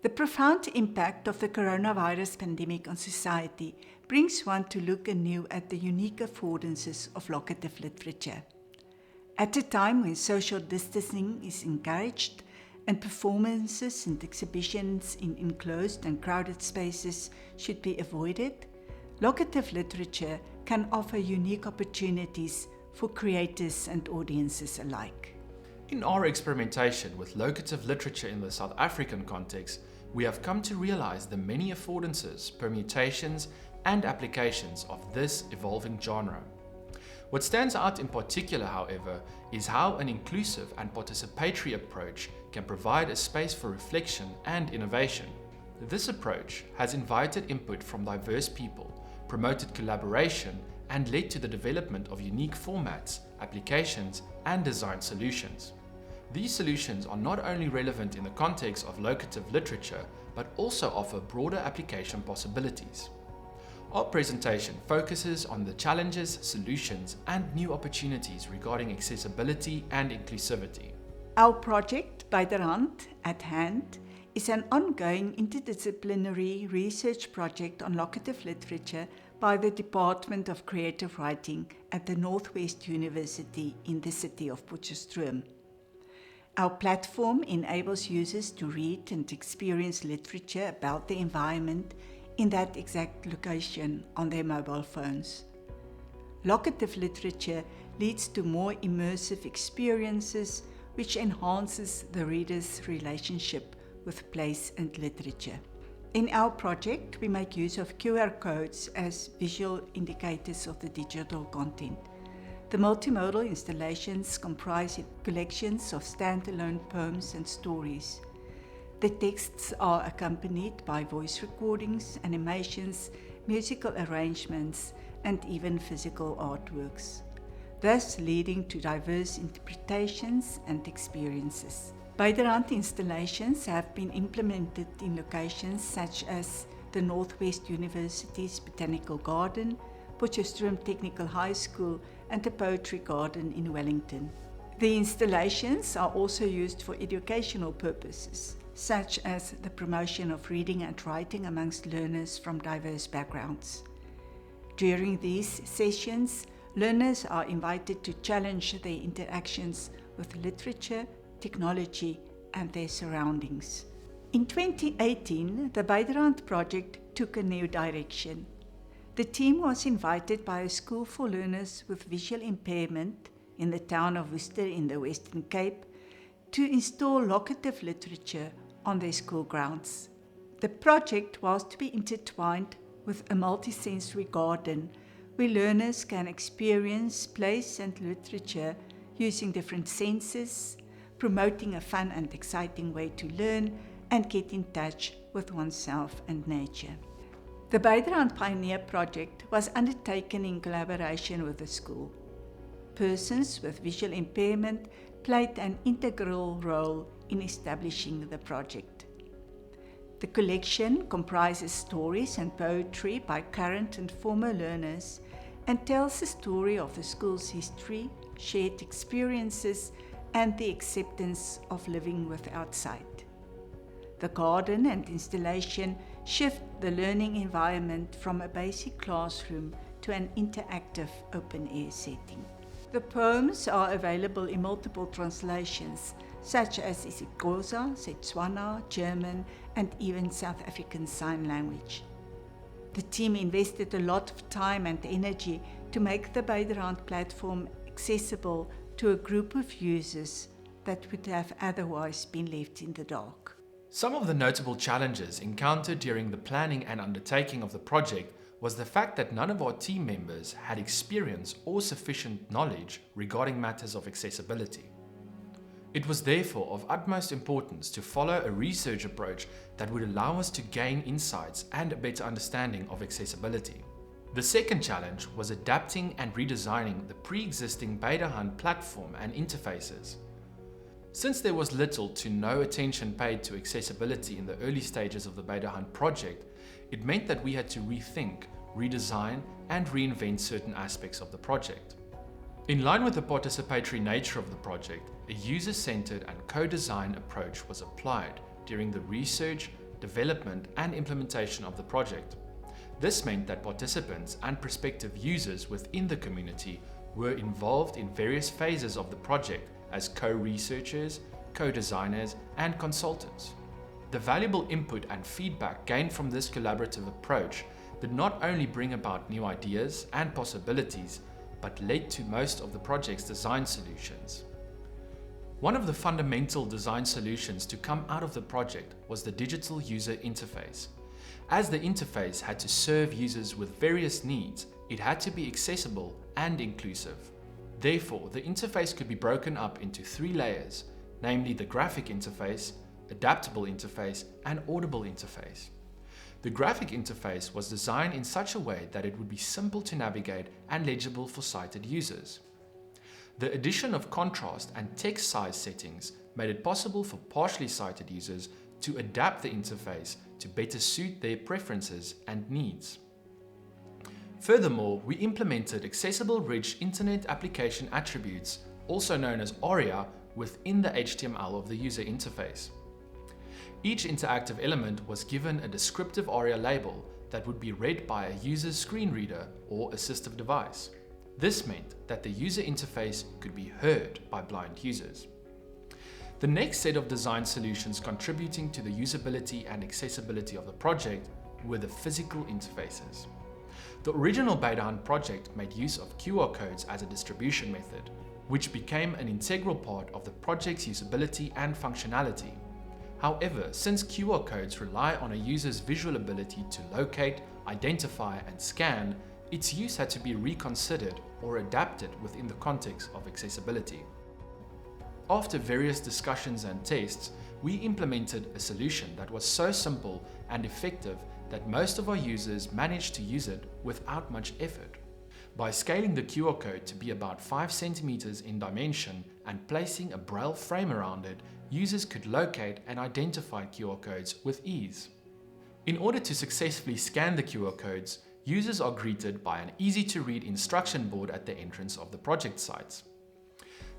The profound impact of the coronavirus pandemic on society brings one to look anew at the unique affordances of locative literature. At a time when social distancing is encouraged and performances and exhibitions in enclosed and crowded spaces should be avoided, locative literature can offer unique opportunities for creators and audiences alike. In our experimentation with locative literature in the South African context, we have come to realize the many affordances, permutations, and applications of this evolving genre. What stands out in particular, however, is how an inclusive and participatory approach can provide a space for reflection and innovation. This approach has invited input from diverse people, promoted collaboration, and led to the development of unique formats, applications, and design solutions. These solutions are not only relevant in the context of locative literature, but also offer broader application possibilities. Our presentation focuses on the challenges, solutions, and new opportunities regarding accessibility and inclusivity. Our project, By the Rand at Hand, is an ongoing interdisciplinary research project on locative literature by the Department of Creative Writing at the Northwest University in the city of Potchefstroom. Our platform enables users to read and experience literature about the environment in that exact location on their mobile phones. Locative literature leads to more immersive experiences, which enhances the reader's relationship with place and literature. In our project, we make use of QR codes as visual indicators of the digital content. The multimodal installations comprise collections of standalone poems and stories. The texts are accompanied by voice recordings, animations, musical arrangements, and even physical artworks, thus leading to diverse interpretations and experiences. By the Rand installations have been implemented in locations such as the Northwest University's Botanical Garden, Potchefstroom Technical High School, and a poetry garden in Wellington. The installations are also used for educational purposes, such as the promotion of reading and writing amongst learners from diverse backgrounds. During these sessions, learners are invited to challenge their interactions with literature, technology, and their surroundings. In 2018, the By the Rand project took a new direction. The team was invited by a school for learners with visual impairment in the town of Worcester in the Western Cape to install locative literature on their school grounds. The project was to be intertwined with a multisensory garden where learners can experience place and literature using different senses, promoting a fun and exciting way to learn and get in touch with oneself and nature. The By the Rand Pioneer project was undertaken in collaboration with the school. Persons with visual impairment played an integral role in establishing the project. The collection comprises stories and poetry by current and former learners and tells the story of the school's history, shared experiences, and the acceptance of living without sight. The garden and installation shift the learning environment from a basic classroom to an interactive open-air setting. The poems are available in multiple translations, such as isiXhosa, Setswana, German, and even South African Sign Language. The team invested a lot of time and energy to make the By the Rand platform accessible to a group of users that would have otherwise been left in the dark. Some of the notable challenges encountered during the planning and undertaking of the project was the fact that none of our team members had experience or sufficient knowledge regarding matters of accessibility. It was therefore of utmost importance to follow a research approach that would allow us to gain insights and a better understanding of accessibility. The second challenge was adapting and redesigning the pre-existing By the Rand platform and interfaces. Since there was little to no attention paid to accessibility in the early stages of the By the Rand project, it meant that we had to rethink, redesign, and reinvent certain aspects of the project. In line with the participatory nature of the project, a user-centered and co-design approach was applied during the research, development, and implementation of the project. This meant that participants and prospective users within the community were involved in various phases of the project as co-researchers, co-designers, and consultants. The valuable input and feedback gained from this collaborative approach did not only bring about new ideas and possibilities, but led to most of the project's design solutions. One of the fundamental design solutions to come out of the project was the digital user interface. As the interface had to serve users with various needs, it had to be accessible and inclusive. Therefore, the interface could be broken up into 3 layers, namely the graphic interface, adaptable interface, and audible interface. The graphic interface was designed in such a way that it would be simple to navigate and legible for sighted users. The addition of contrast and text size settings made it possible for partially sighted users to adapt the interface to better suit their preferences and needs. Furthermore, we implemented accessible rich Internet Application Attributes, also known as ARIA, within the HTML of the user interface. Each interactive element was given a descriptive ARIA label that would be read by a user's screen reader or assistive device. This meant that the user interface could be heard by blind users. The next set of design solutions contributing to the usability and accessibility of the project were the physical interfaces. The original Beta Hunt project made use of QR codes as a distribution method, which became an integral part of the project's usability and functionality. However, since QR codes rely on a user's visual ability to locate, identify, and scan, its use had to be reconsidered or adapted within the context of accessibility. After various discussions and tests, we implemented a solution that was so simple and effective that most of our users managed to use it without much effort. By scaling the QR code to be about 5 centimeters in dimension and placing a braille frame around it, users could locate and identify QR codes with ease. In order to successfully scan the QR codes, users are greeted by an easy-to-read instruction board at the entrance of the project sites.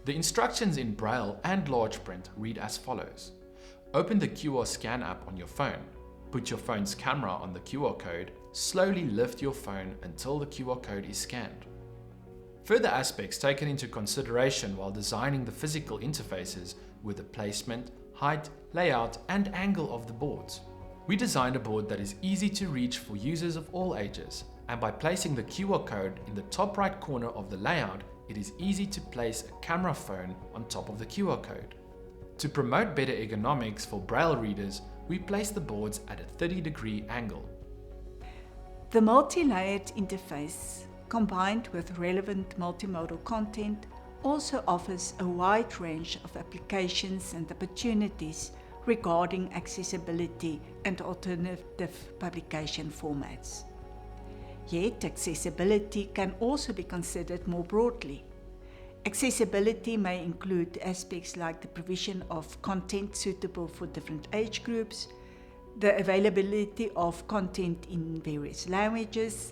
The instructions in braille and large print read as follows. Open the QR scan app on your phone. Put your phone's camera on the QR code. Slowly lift your phone until the QR code is scanned. Further aspects taken into consideration while designing the physical interfaces were the placement, height, layout, and angle of the boards. We designed a board that is easy to reach for users of all ages, and by placing the QR code in the top right corner of the layout, it is easy to place a camera phone on top of the QR code. To promote better ergonomics for braille readers, we placed the boards at a 30-degree angle. The multi-layered interface, combined with relevant multimodal content, also offers a wide range of applications and opportunities regarding accessibility and alternative publication formats. Yet, accessibility can also be considered more broadly. Accessibility may include aspects like the provision of content suitable for different age groups, the availability of content in various languages,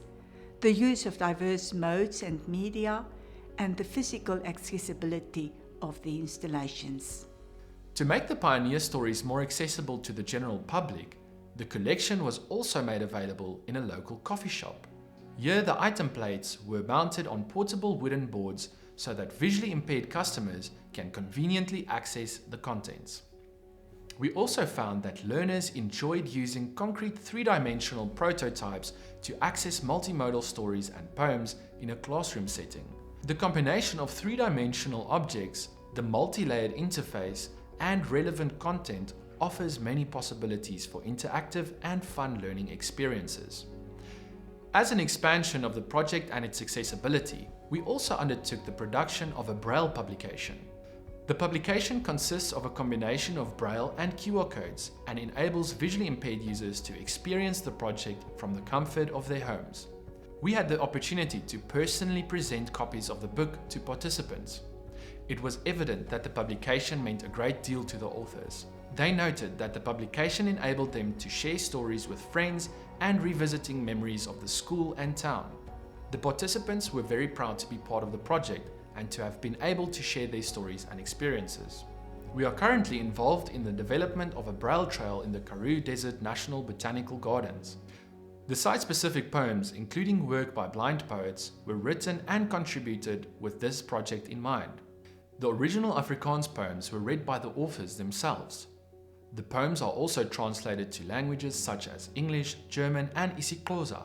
the use of diverse modes and media, and the physical accessibility of the installations. To make the Pioneer stories more accessible to the general public, the collection was also made available in a local coffee shop. Here, the item plates were mounted on portable wooden boards so that visually impaired customers can conveniently access the contents. We also found that learners enjoyed using concrete 3-dimensional prototypes to access multimodal stories and poems in a classroom setting. The combination of 3-dimensional objects, the multi-layered interface, and relevant content offers many possibilities for interactive and fun learning experiences. As an expansion of the project and its accessibility, we also undertook the production of a Braille publication. The publication consists of a combination of Braille and QR codes and enables visually impaired users to experience the project from the comfort of their homes. We had the opportunity to personally present copies of the book to participants. It was evident that the publication meant a great deal to the authors. They noted that the publication enabled them to share stories with friends and revisiting memories of the school and town. The participants were very proud to be part of the project and to have been able to share their stories and experiences. We are currently involved in the development of a Braille trail in the Karoo Desert National Botanical Gardens. The site-specific poems, including work by blind poets, were written and contributed with this project in mind. The original Afrikaans poems were read by the authors themselves. The poems are also translated to languages such as English, German, and isiXhosa.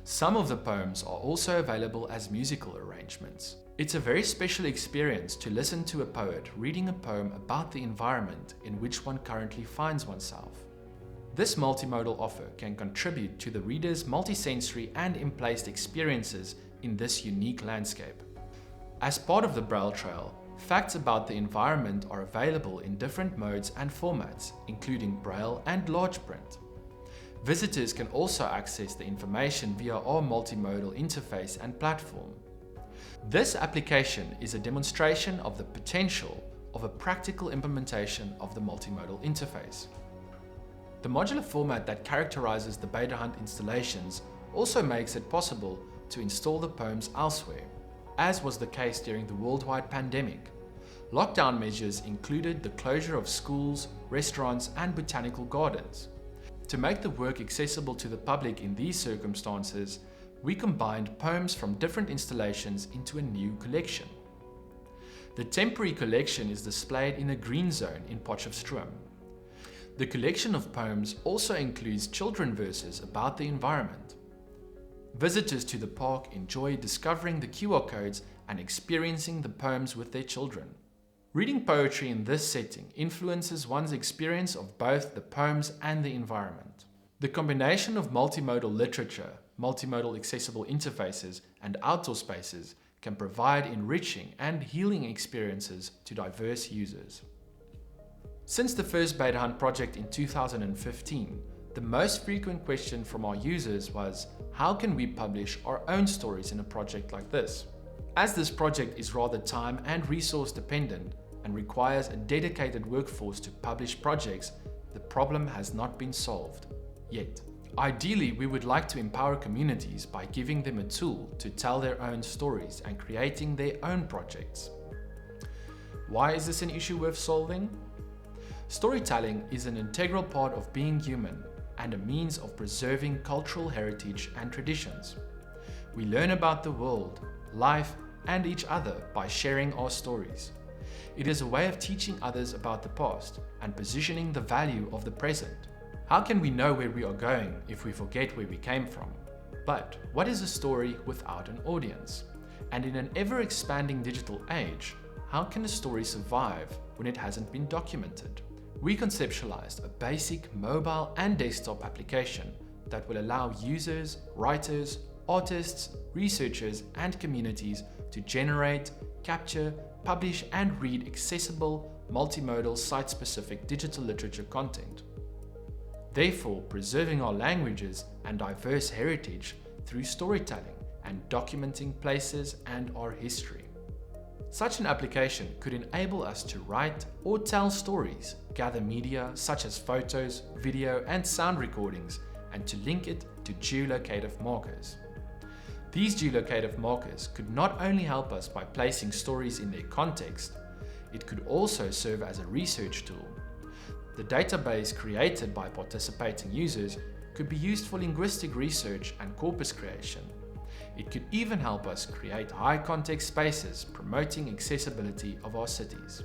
Some of the poems are also available as musical arrangements. It's a very special experience to listen to a poet reading a poem about the environment in which one currently finds oneself. This multimodal offer can contribute to the reader's multisensory and in-place experiences in this unique landscape. As part of the Braille Trail, facts about the environment are available in different modes and formats, including Braille and large print. Visitors can also access the information via our multimodal interface and platform. This application is a demonstration of the potential of a practical implementation of the multimodal interface. The modular format that characterizes the Beta Hunt installations also makes it possible to install the poems elsewhere, as was the case during the worldwide pandemic. Lockdown measures included the closure of schools, restaurants, and botanical gardens. To make the work accessible to the public in these circumstances, we combined poems from different installations into a new collection. The temporary collection is displayed in a green zone in Potchefstroom. The collection of poems also includes children's verses about the environment. Visitors to the park enjoy discovering the QR codes and experiencing the poems with their children. Reading poetry in this setting influences one's experience of both the poems and the environment. The combination of multimodal literature, multimodal accessible interfaces, and outdoor spaces can provide enriching and healing experiences to diverse users. Since the first Beta Hunt project in 2015, the most frequent question from our users was, how can we publish our own stories in a project like this? As this project is rather time and resource dependent and requires a dedicated workforce to publish projects, the problem has not been solved yet. Ideally, we would like to empower communities by giving them a tool to tell their own stories and creating their own projects. Why is this an issue worth solving? Storytelling is an integral part of being human and a means of preserving cultural heritage and traditions. We learn about the world, life, and each other by sharing our stories. It is a way of teaching others about the past and positioning the value of the present. How can we know where we are going if we forget where we came from? But what is a story without an audience? And in an ever-expanding digital age, how can a story survive when it hasn't been documented? We conceptualized a basic mobile and desktop application that will allow users, writers, artists, researchers, and communities to generate, capture, publish, and read accessible, multimodal, site-specific digital literature content. Therefore, preserving our languages and diverse heritage through storytelling and documenting places and our history. Such an application could enable us to write or tell stories, gather media such as photos, video, and sound recordings, and to link it to geolocative markers. These geolocative markers could not only help us by placing stories in their context, it could also serve as a research tool. The database created by participating users could be used for linguistic research and corpus creation. It could even help us create high-context spaces promoting accessibility of our cities.